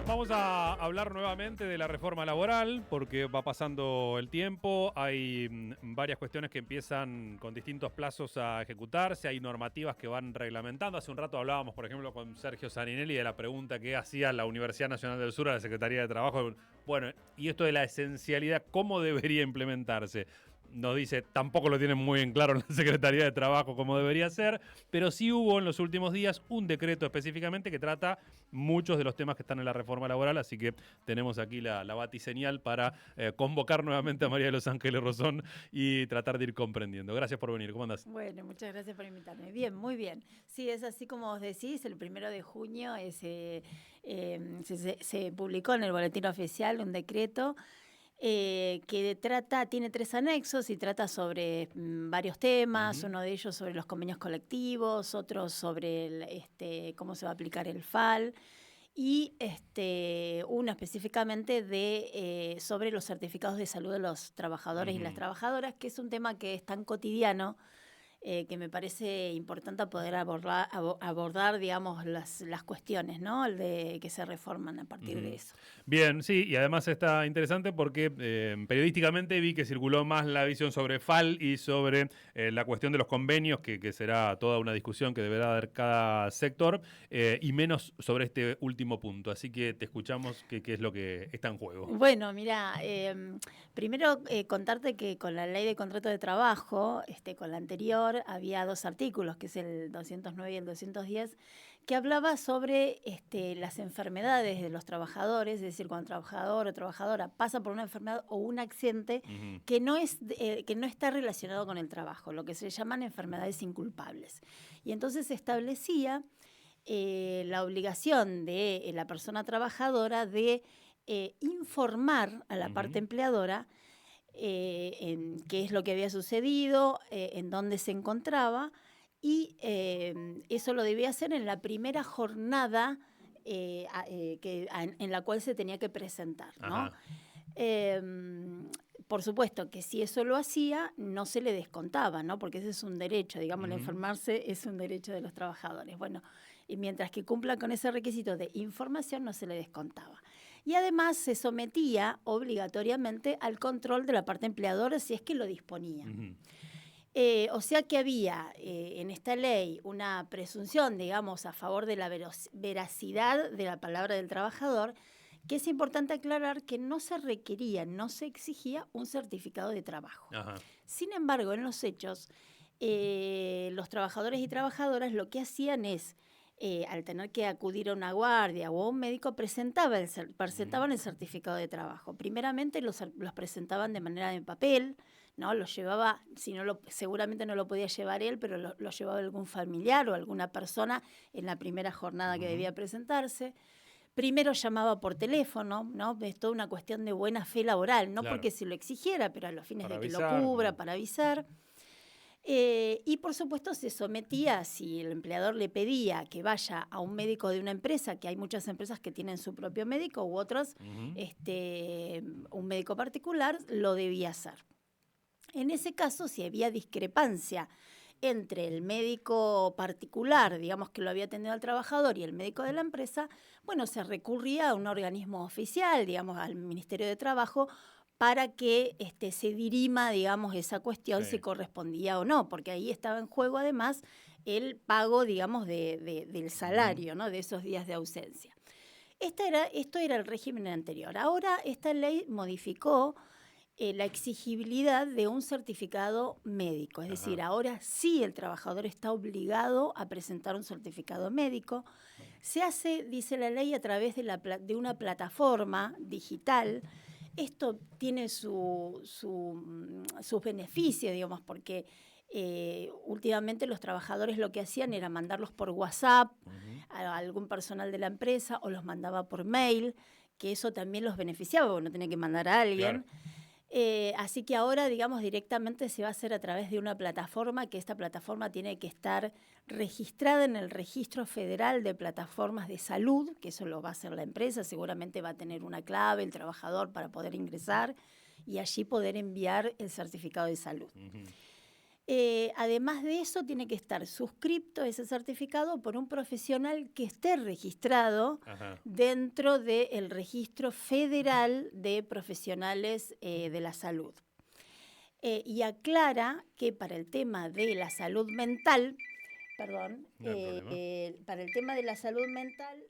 Vamos a hablar nuevamente de la reforma laboral porque va pasando el tiempo, hay varias cuestiones que empiezan con distintos plazos a ejecutarse, hay normativas que van reglamentando. Hace un rato hablábamos, por ejemplo, con Sergio Saninelli de la pregunta que hacía la Universidad Nacional del Sur a la Secretaría de Trabajo. Bueno, y esto de la esencialidad, ¿cómo debería implementarse? Nos dice, tampoco lo tienen muy en claro en la Secretaría de Trabajo cómo debería ser, pero sí hubo en los últimos días un decreto específicamente que trata muchos de los temas que están en la reforma laboral, así que tenemos aquí la batiseñal para convocar nuevamente a María de los Ángeles Rosón y tratar de ir comprendiendo. Gracias por venir, ¿cómo andás? Bueno, muchas gracias por invitarme. Bien, muy bien. Sí, es así como vos decís, el 1 de junio se publicó en el Boletín Oficial un decreto que tiene 3 anexos y trata sobre varios temas, uno de ellos sobre los convenios colectivos, otro sobre cómo se va a aplicar el FAL y uno específicamente sobre los certificados de salud de los trabajadores y las trabajadoras, que es un tema que es tan cotidiano que me parece importante poder abordar digamos, las cuestiones, ¿no? Que se reforman a partir de eso. Bien, sí, y además está interesante porque periodísticamente vi que circuló más la visión sobre FAL y sobre la cuestión de los convenios, que será toda una discusión que deberá dar cada sector, y menos sobre este último punto. Así que te escuchamos qué es lo que está en juego. Bueno, mira, primero contarte que con la ley de contrato de trabajo, con la anterior, había 2 artículos, que es el 209 y el 210, que hablaba sobre las enfermedades de los trabajadores, es decir, cuando un trabajador o trabajadora pasa por una enfermedad o un accidente que no está relacionado con el trabajo, lo que se llaman enfermedades inculpables. Y entonces se establecía la obligación de la persona trabajadora de informar a la parte empleadora en qué es lo que había sucedido, en dónde se encontraba, y eso lo debía hacer en la primera jornada en la cual se tenía que presentar, ¿no? Por supuesto que si eso lo hacía, no se le descontaba, ¿no? Porque ese es un derecho, digamos, el enfermarse es un derecho de los trabajadores. Bueno, y mientras que cumpla con ese requisito de información, no se le descontaba. Y además se sometía obligatoriamente al control de la parte empleadora si es que lo disponía. O sea que había en esta ley una presunción, digamos, a favor de la veracidad de la palabra del trabajador, que es importante aclarar que no se requería, no se exigía un certificado de trabajo. Ajá. Sin embargo, en los hechos, los trabajadores y trabajadoras lo que hacían es, al tener que acudir a una guardia o a un médico, presentaban el certificado de trabajo. Primeramente los presentaban de manera de papel, ¿no? Los llevaba, seguramente no lo podía llevar él, pero lo llevaba algún familiar o alguna persona en la primera jornada que debía presentarse. Primero llamaba por teléfono, ¿no? Es toda una cuestión de buena fe laboral, no Claro. porque se lo exigiera, pero a los fines Para de que avisar. lo cubra, para avisar. Y por supuesto se sometía, si el empleador le pedía que vaya a un médico de una empresa, que hay muchas empresas que tienen su propio médico u otras, un médico particular, lo debía hacer. En ese caso, si había discrepancia entre el médico particular, digamos que lo había atendido al trabajador, y el médico de la empresa, bueno, se recurría a un organismo oficial, digamos, al Ministerio de Trabajo, para que se dirima, digamos, esa cuestión, Sí. si correspondía o no, porque ahí estaba en juego, además, el pago, digamos, del salario, ¿no? De esos días de ausencia. Esto era el régimen anterior. Ahora esta ley modificó la exigibilidad de un certificado médico. Es decir, ahora sí el trabajador está obligado a presentar un certificado médico. Se hace, dice la ley, a través de una plataforma digital. Esto tiene sus beneficios, digamos, porque últimamente los trabajadores lo que hacían era mandarlos por WhatsApp a algún personal de la empresa o los mandaba por mail, que eso también los beneficiaba, porque no tenía que mandar a alguien. Claro. Así que ahora, digamos, directamente se va a hacer a través de una plataforma, que esta plataforma tiene que estar registrada en el Registro Federal de Plataformas de Salud, que eso lo va a hacer la empresa, seguramente va a tener una clave el trabajador para poder ingresar y allí poder enviar el certificado de salud. Además de eso, tiene que estar suscripto ese certificado por un profesional que esté registrado dentro del Registro Federal de Profesionales de la Salud. Y aclara que para el tema de la salud mental, para el tema de la salud mental,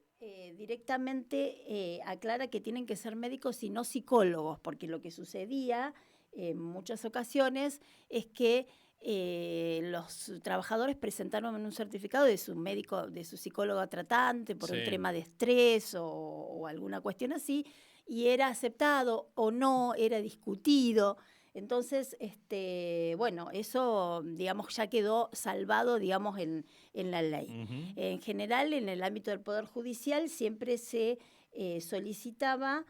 directamente aclara que tienen que ser médicos y no psicólogos, porque lo que sucedía en muchas ocasiones es que los trabajadores presentaron un certificado de su médico, de su psicólogo tratante por un tema de estrés o alguna cuestión así, y era aceptado o no, era discutido. Entonces, bueno, eso, digamos, ya quedó salvado, digamos, en la ley. En general, en el ámbito del Poder Judicial siempre se solicitaba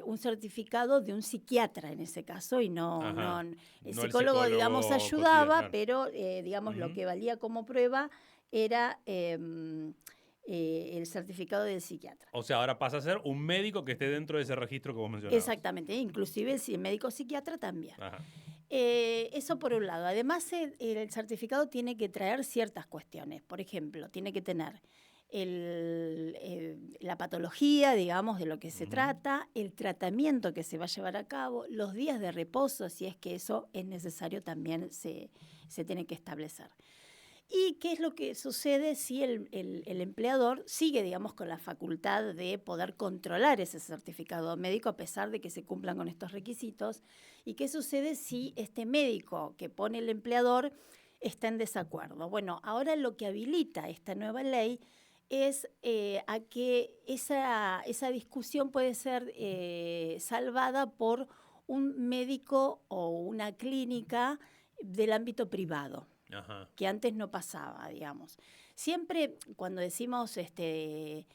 un certificado de un psiquiatra en ese caso, y no el psicólogo, digamos, ayudaba, claro. Pero, digamos, lo que valía como prueba era el certificado del psiquiatra. O sea, ahora pasa a ser un médico que esté dentro de ese registro que vos mencionabas. Exactamente, inclusive el médico psiquiatra también. Eso por un lado. Además, el certificado tiene que traer ciertas cuestiones. Por ejemplo, tiene que tener la patología, digamos, de lo que se trata, el tratamiento que se va a llevar a cabo, los días de reposo, si es que eso es necesario, también se tiene que establecer. ¿Y qué es lo que sucede si el empleador sigue, digamos, con la facultad de poder controlar ese certificado médico a pesar de que se cumplan con estos requisitos? ¿Y qué sucede si este médico que pone el empleador está en desacuerdo? Bueno, ahora lo que habilita esta nueva ley es a que esa discusión puede ser salvada por un médico o una clínica del ámbito privado. Que antes no pasaba, digamos. Siempre cuando decimos que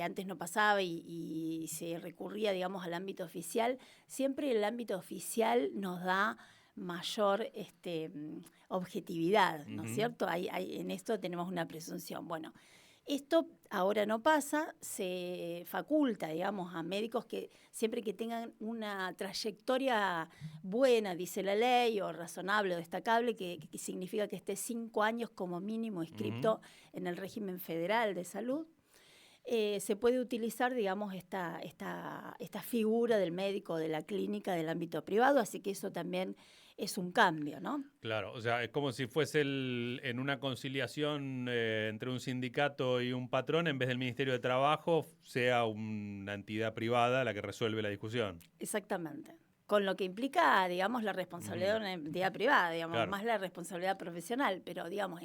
antes no pasaba y se recurría, digamos, al ámbito oficial, siempre el ámbito oficial nos da mayor objetividad, ¿no es cierto? En esto tenemos una presunción. Bueno, esto ahora no pasa, se faculta, digamos, a médicos que siempre que tengan una trayectoria buena, dice la ley, o razonable o destacable, que significa que esté 5 años como mínimo inscripto en el régimen federal de salud, se puede utilizar, digamos, esta figura del médico de la clínica del ámbito privado, así que eso también es un cambio, ¿no? Claro, o sea, es como si fuese en una conciliación entre un sindicato y un patrón, en vez del Ministerio de Trabajo, sea una entidad privada la que resuelve la discusión. Exactamente. Con lo que implica, digamos, la responsabilidad de una entidad privada, digamos, claro. Más la responsabilidad profesional, pero, digamos,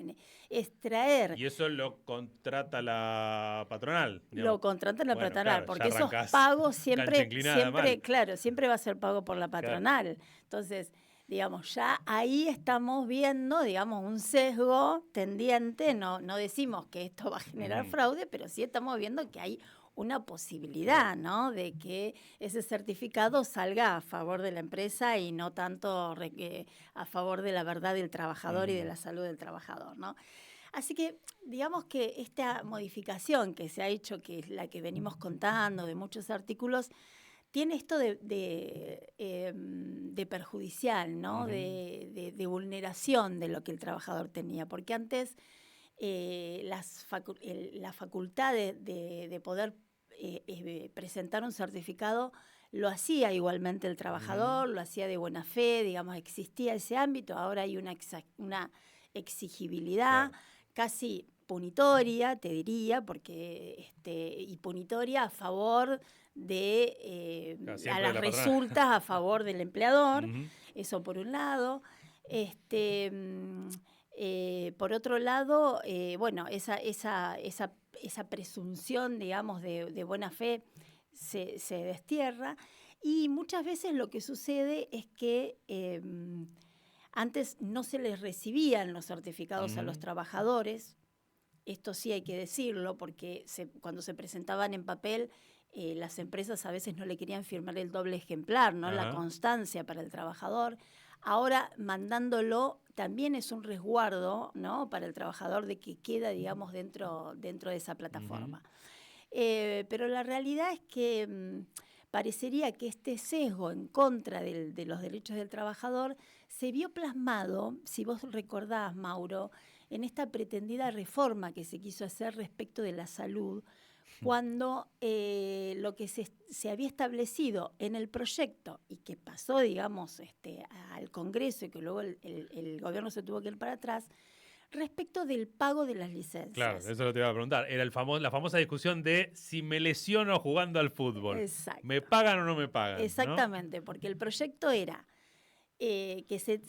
extraer... Y eso lo contrata la patronal. Digamos. Lo contrata la patronal, claro, porque esos pagos siempre, claro, siempre va a ser pago por la patronal. Claro. Entonces, digamos, ya ahí estamos viendo, digamos, un sesgo tendiente, no decimos que esto va a generar fraude, pero sí estamos viendo que hay una posibilidad, ¿no?, de que ese certificado salga a favor de la empresa y no tanto a favor de la verdad del trabajador y de la salud del trabajador, ¿no? Así que, digamos que esta modificación que se ha hecho, que es la que venimos contando de muchos artículos, tiene esto de perjudicial, ¿no?, de vulneración de lo que el trabajador tenía, porque antes la facultad de poder presentar un certificado lo hacía igualmente el trabajador, lo hacía de buena fe, digamos, existía ese ámbito. Ahora hay una exigibilidad casi punitoria, te diría, porque y punitoria a favor de a las resultas a favor del empleador. Eso por un lado. Por otro lado, bueno, esa presunción, digamos, de buena fe se destierra, y muchas veces lo que sucede es que antes no se les recibían los certificados a los trabajadores. Esto sí hay que decirlo, porque cuando se presentaban en papel, las empresas a veces no le querían firmar el doble ejemplar, ¿no? La constancia para el trabajador. Ahora, mandándolo, también es un resguardo, ¿no?, para el trabajador de que queda, digamos, dentro de esa plataforma. Pero la realidad es que parecería que este sesgo en contra de los derechos del trabajador se vio plasmado, si vos recordás, Mauro, en esta pretendida reforma que se quiso hacer respecto de la salud, cuando lo que se había establecido en el proyecto y que pasó, digamos, al Congreso y que luego el gobierno se tuvo que ir para atrás, respecto del pago de las licencias. Claro, eso lo te iba a preguntar. Era la famosa discusión de si me lesiono jugando al fútbol. Exacto. ¿Me pagan o no me pagan? Exactamente, ¿no? Porque el proyecto era que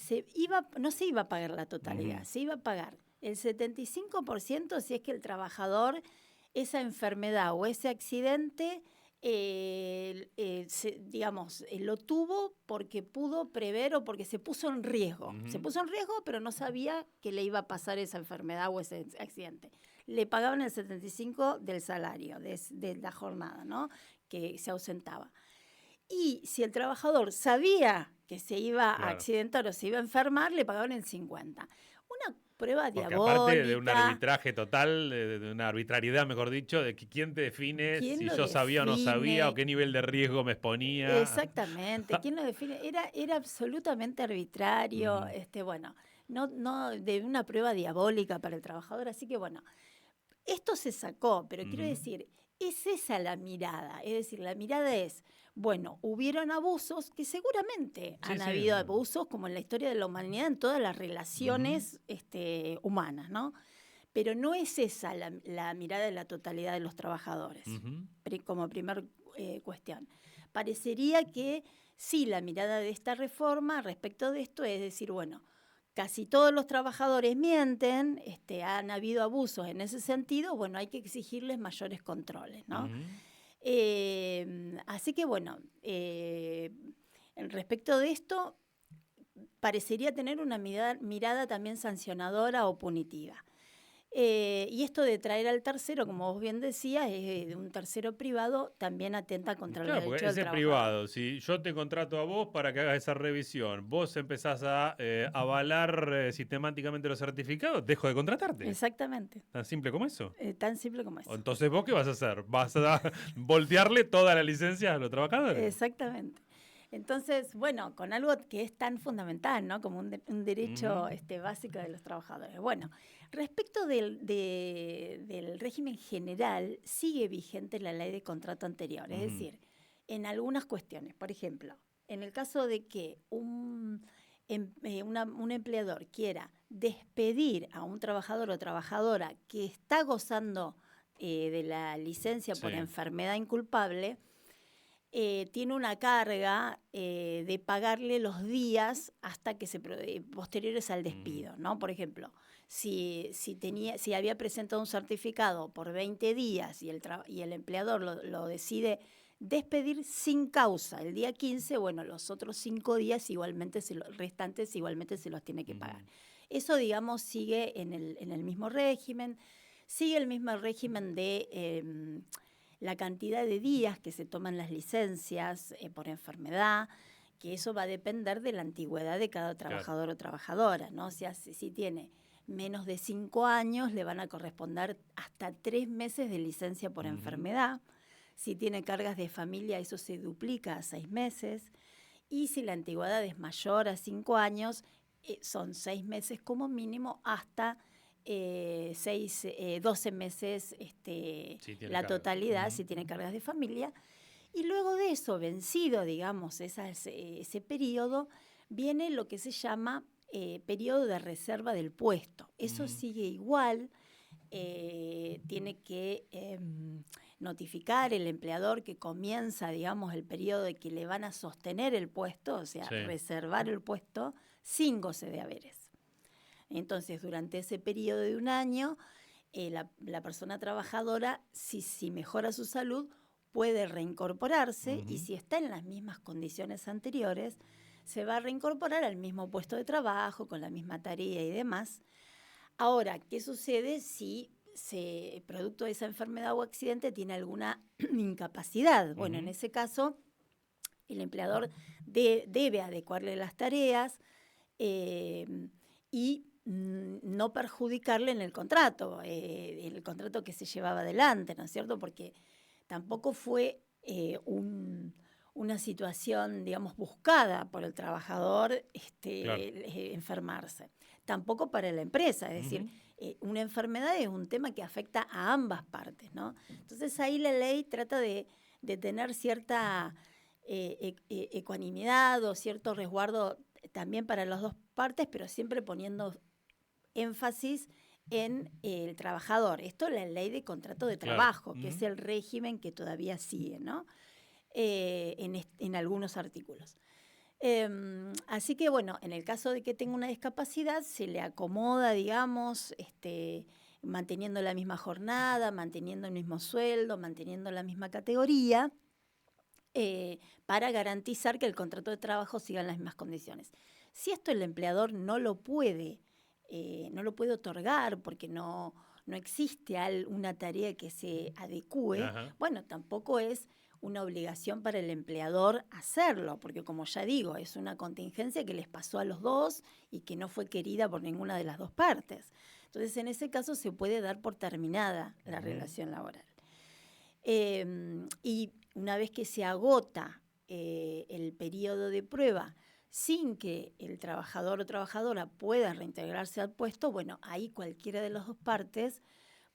no se iba a pagar la totalidad, se iba a pagar el 75% si es que el trabajador, esa enfermedad o ese accidente, lo tuvo porque pudo prever o porque se puso en riesgo. Se puso en riesgo, pero no sabía que le iba a pasar esa enfermedad o ese accidente. Le pagaban el 75% del salario, de la jornada, ¿no? Que se ausentaba. Y si el trabajador sabía que se iba a accidentar o se iba a enfermar, le pagaban el 50%. Una prueba diabólica. Aparte de un arbitraje total, de una arbitrariedad, mejor dicho, de que quién te define si yo sabía o no sabía o qué nivel de riesgo me exponía. Exactamente. ¿Quién lo define? Era absolutamente arbitrario, no de una prueba diabólica para el trabajador. Así que esto se sacó, pero quiero decir, es esa la mirada. Es decir, la mirada es, hubieron abusos, que seguramente han habido abusos, como en la historia de la humanidad, en todas las relaciones humanas, ¿no? Pero no es esa la mirada de la totalidad de los trabajadores, como primer cuestión. Parecería que sí, la mirada de esta reforma respecto de esto es decir, casi todos los trabajadores mienten, han habido abusos en ese sentido, hay que exigirles mayores controles, ¿no? Así que, respecto de esto, parecería tener una mirada también sancionadora o punitiva. Y esto de traer al tercero, como vos bien decías, un tercero privado, también atenta contra el derecho del trabajador. Ese privado, si yo te contrato a vos para que hagas esa revisión, vos empezás a avalar sistemáticamente los certificados, dejo de contratarte. Exactamente. ¿Tan simple como eso? Tan simple como eso. Entonces, ¿vos qué vas a hacer? ¿Vas a voltearle todas las licencias a los trabajadores? Exactamente. Entonces, con algo que es tan fundamental, ¿no? Como un derecho básico de los trabajadores. Respecto del régimen general, sigue vigente la ley de contrato anterior. Es decir, en algunas cuestiones, por ejemplo, en el caso de que un empleador quiera despedir a un trabajador o trabajadora que está gozando de la licencia por enfermedad inculpable, tiene una carga de pagarle los días hasta que posteriores al despido, ¿no? Por ejemplo, si había presentado un certificado por 20 días y el empleador lo decide despedir sin causa el día 15, los otros 5 días restantes igualmente se los tiene que pagar. Eso, digamos, sigue en el mismo régimen, sigue el mismo régimen de la cantidad de días que se toman las licencias por enfermedad, que eso va a depender de la antigüedad de cada trabajador o trabajadora, ¿no? O sea, si tiene menos de 5 años, le van a corresponder hasta 3 meses de licencia por enfermedad. Si tiene cargas de familia, eso se duplica a 6 meses. Y si la antigüedad es mayor a 5 años, son 6 meses como mínimo hasta 12 meses la totalidad, si tiene cargas de familia. Y luego de eso, vencido, digamos, ese periodo, viene lo que se llama periodo de reserva del puesto. Eso sigue igual, tiene que notificar el empleador que comienza, digamos, el periodo de que le van a sostener el puesto, o sea, reservar el puesto sin goce de haberes. Entonces, durante ese periodo de un año, la persona trabajadora, si mejora su salud, puede reincorporarse y si está en las mismas condiciones anteriores, se va a reincorporar al mismo puesto de trabajo, con la misma tarea y demás. Ahora, ¿qué sucede si producto de esa enfermedad o accidente tiene alguna incapacidad? Bueno, en ese caso, el empleador debe adecuarle las tareas y no perjudicarle en el contrato que se llevaba adelante, ¿no es cierto? Porque tampoco fue una situación, digamos, buscada por el trabajador Claro. enfermarse. Tampoco para la empresa, es decir, una enfermedad es un tema que afecta a ambas partes, ¿no? Entonces ahí la ley trata de tener cierta ecuanimidad o cierto resguardo también para las dos partes, pero siempre poniendo énfasis en el trabajador. Esto es la ley de contrato de trabajo, que es el régimen que todavía sigue, ¿no? En algunos artículos. Así que, bueno, en el caso de que tenga una discapacidad, se le acomoda, digamos, manteniendo la misma jornada, manteniendo el mismo sueldo, manteniendo la misma categoría, para garantizar que el contrato de trabajo siga en las mismas condiciones. Si esto el empleador no lo puede otorgar porque no existe una tarea que se adecue, bueno, tampoco es una obligación para el empleador hacerlo, porque como ya digo, es una contingencia que les pasó a los dos y que no fue querida por ninguna de las dos partes. Entonces, en ese caso se puede dar por terminada la relación laboral. Y una vez que se agota el periodo de prueba sin que el trabajador o trabajadora pueda reintegrarse al puesto, bueno, ahí cualquiera de las dos partes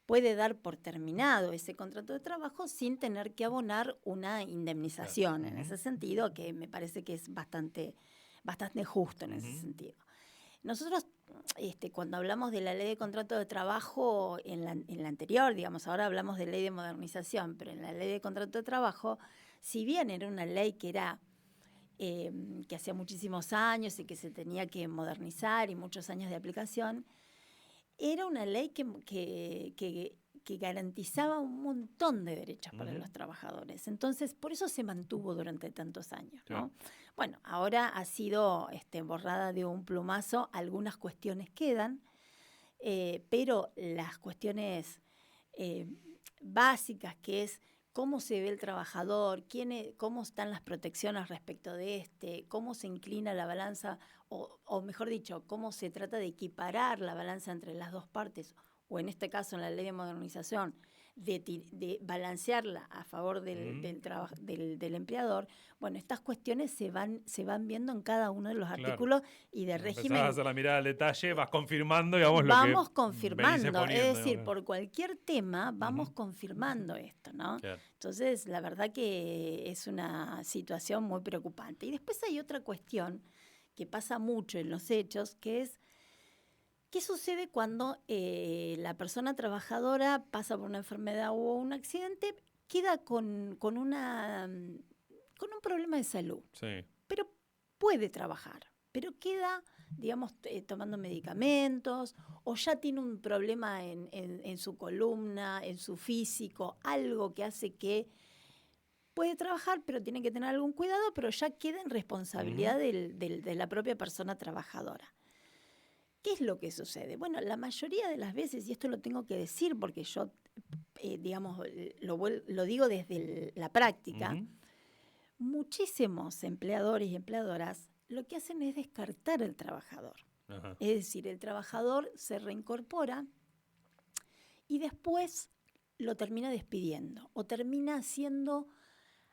puede dar por terminado ese contrato de trabajo sin tener que abonar una indemnización. En ese sentido, que me parece que es bastante justo en ese sentido. Nosotros, cuando hablamos de la ley de contrato de trabajo en la anterior, digamos, ahora hablamos de ley de modernización, pero en la ley de contrato de trabajo, si bien era una ley que era que hacía muchísimos años y que se tenía que modernizar y muchos años de aplicación, era una ley que garantizaba un montón de derechos para los trabajadores. Entonces, por eso se mantuvo durante tantos años, ¿no? Bueno, ahora ha sido borrada de un plumazo, algunas cuestiones quedan, pero las cuestiones básicas, que es cómo se ve el trabajador, cómo están las protecciones respecto de cómo se inclina la balanza, o mejor dicho, cómo se trata de equiparar la balanza entre las dos partes, o en este caso en la ley de modernización, de balancearla a favor del empleador. Bueno, estas cuestiones se van viendo en cada uno de los artículos y de régimen. Empezás a hacer la mirada al detalle, vas confirmando, digamos, vamos lo que confirmando, poniendo, es decir, digamos. por cualquier tema vamos confirmando esto, ¿no? Claro. Entonces, la verdad que es una situación muy preocupante. Y después hay otra cuestión que pasa mucho en los hechos, que es ¿qué sucede cuando la persona trabajadora pasa por una enfermedad o un accidente, queda con un problema de salud, pero puede trabajar, pero queda, digamos, tomando medicamentos o ya tiene un problema en su columna, en su físico, algo que hace que puede trabajar, pero tiene que tener algún cuidado, pero ya queda en responsabilidad de la propia persona trabajadora? ¿Qué es lo que sucede? Bueno, la mayoría de las veces, y esto lo tengo que decir porque yo, digamos, lo digo desde la práctica, muchísimos empleadores y empleadoras lo que hacen es descartar al trabajador. Es decir, el trabajador se reincorpora y después lo termina despidiendo o termina haciendo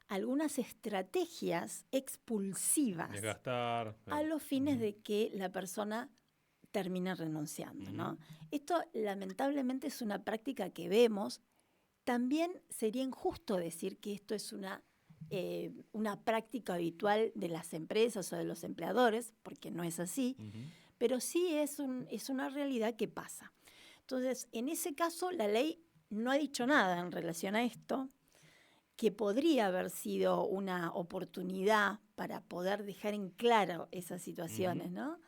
algunas estrategias expulsivas Desgastar, a los fines de que la persona termina renunciando, ¿no? Esto lamentablemente es una práctica que vemos. También sería injusto decir que esto es una práctica habitual de las empresas o de los empleadores, porque no es así, pero sí es una realidad que pasa. Entonces, en ese caso, la ley no ha dicho nada en relación a esto, que podría haber sido una oportunidad para poder dejar en claro esas situaciones, ¿no?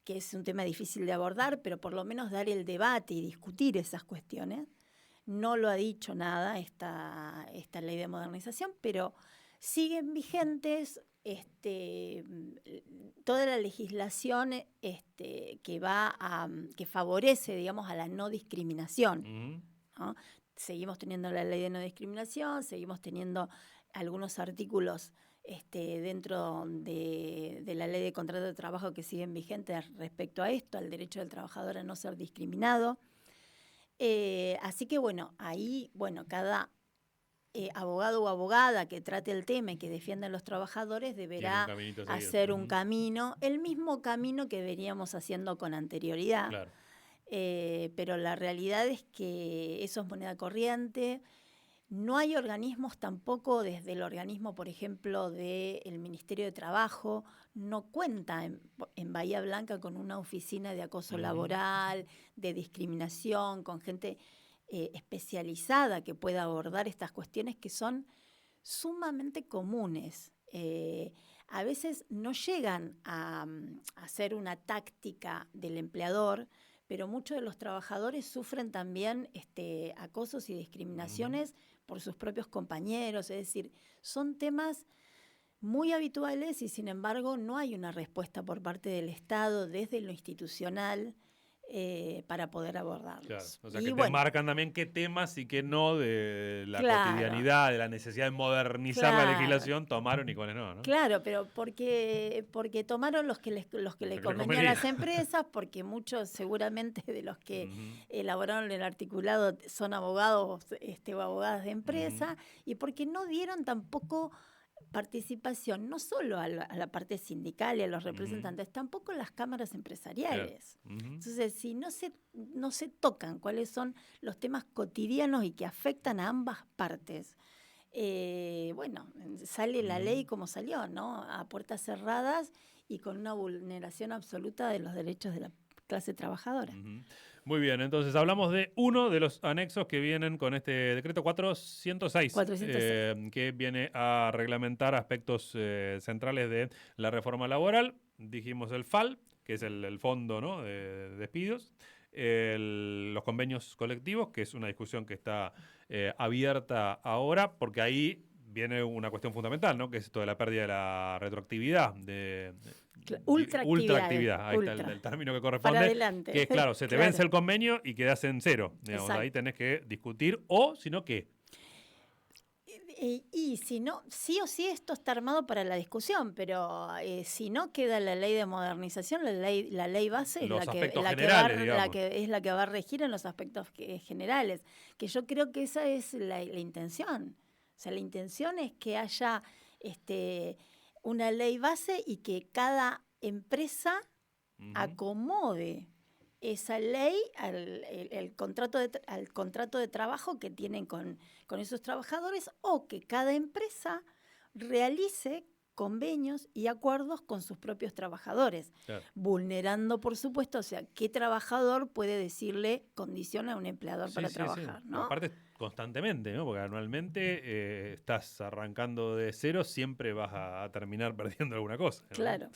Que es un tema difícil de abordar, pero por lo menos dar el debate y discutir esas cuestiones. No lo ha dicho nada esta ley de modernización, pero siguen vigentes toda la legislación que favorece, digamos, a la no discriminación, ¿no? Seguimos teniendo la ley de no discriminación, seguimos teniendo algunos artículos dentro de la ley de contrato de trabajo que siguen vigentes respecto a esto, al derecho del trabajador a no ser discriminado. Así que, bueno, ahí, bueno, cada abogado o abogada que trate el tema y que defienda a los trabajadores deberá hacer un camino, el mismo camino que veníamos haciendo con anterioridad. Claro. Pero la realidad es que eso es moneda corriente. No hay organismos tampoco, desde el organismo, por ejemplo, del Ministerio de Trabajo, no cuenta en Bahía Blanca con una oficina de acoso laboral, de discriminación, con gente especializada que pueda abordar estas cuestiones que son sumamente comunes. A veces no llegan a hacer una táctica del empleador, pero muchos de los trabajadores sufren también acosos y discriminaciones por sus propios compañeros, es decir, son temas muy habituales y sin embargo no hay una respuesta por parte del Estado desde lo institucional para poder abordarlos. Claro. O sea, que te marcan también qué temas y qué no de la cotidianidad, de la necesidad de modernizar la legislación, tomaron y cuáles no, ¿no? Claro, pero porque tomaron los que le convenían a las empresas, porque muchos seguramente de los que elaboraron el articulado son abogados o abogadas de empresa, y porque no dieron tampoco participación no solo a la parte sindical y a los representantes, tampoco a las cámaras empresariales. Entonces, si no se tocan cuáles son los temas cotidianos y que afectan a ambas partes, sale la ley como salió, ¿no? A puertas cerradas y con una vulneración absoluta de los derechos de la clase trabajadora. Muy bien, entonces hablamos de uno de los anexos que vienen con este decreto 406, que viene a reglamentar aspectos centrales de la reforma laboral. Dijimos el FAL, que es el fondo, ¿no?, de despidos, los convenios colectivos, que es una discusión que está abierta ahora, porque ahí viene una cuestión fundamental, ¿no?, que es esto de la pérdida de la retroactividad, ultraactividad, ahí está el término que corresponde, para adelante. Que es claro, se te vence el convenio y quedas en cero, digamos, ahí tenés que discutir, o si no, ¿qué? Y si no, sí o sí esto está armado para la discusión, pero si no queda la ley de modernización, la ley base es la que va a regir en los aspectos generales, que yo creo que esa es la intención. O sea, la intención es que haya una ley base y que cada empresa acomode esa ley al contrato de trabajo que tienen con esos trabajadores, o que cada empresa realice convenios y acuerdos con sus propios trabajadores, vulnerando, por supuesto, o sea, qué trabajador puede decirle condición a un empleador para trabajar, ¿no? Aparte, constantemente, ¿no? Porque anualmente estás arrancando de cero, siempre vas a terminar perdiendo alguna cosa, ¿no? Claro.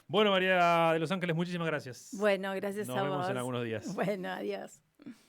Bueno, María de Los Ángeles, muchísimas gracias. Bueno, gracias a vos. Nos vemos en algunos días. Bueno, adiós.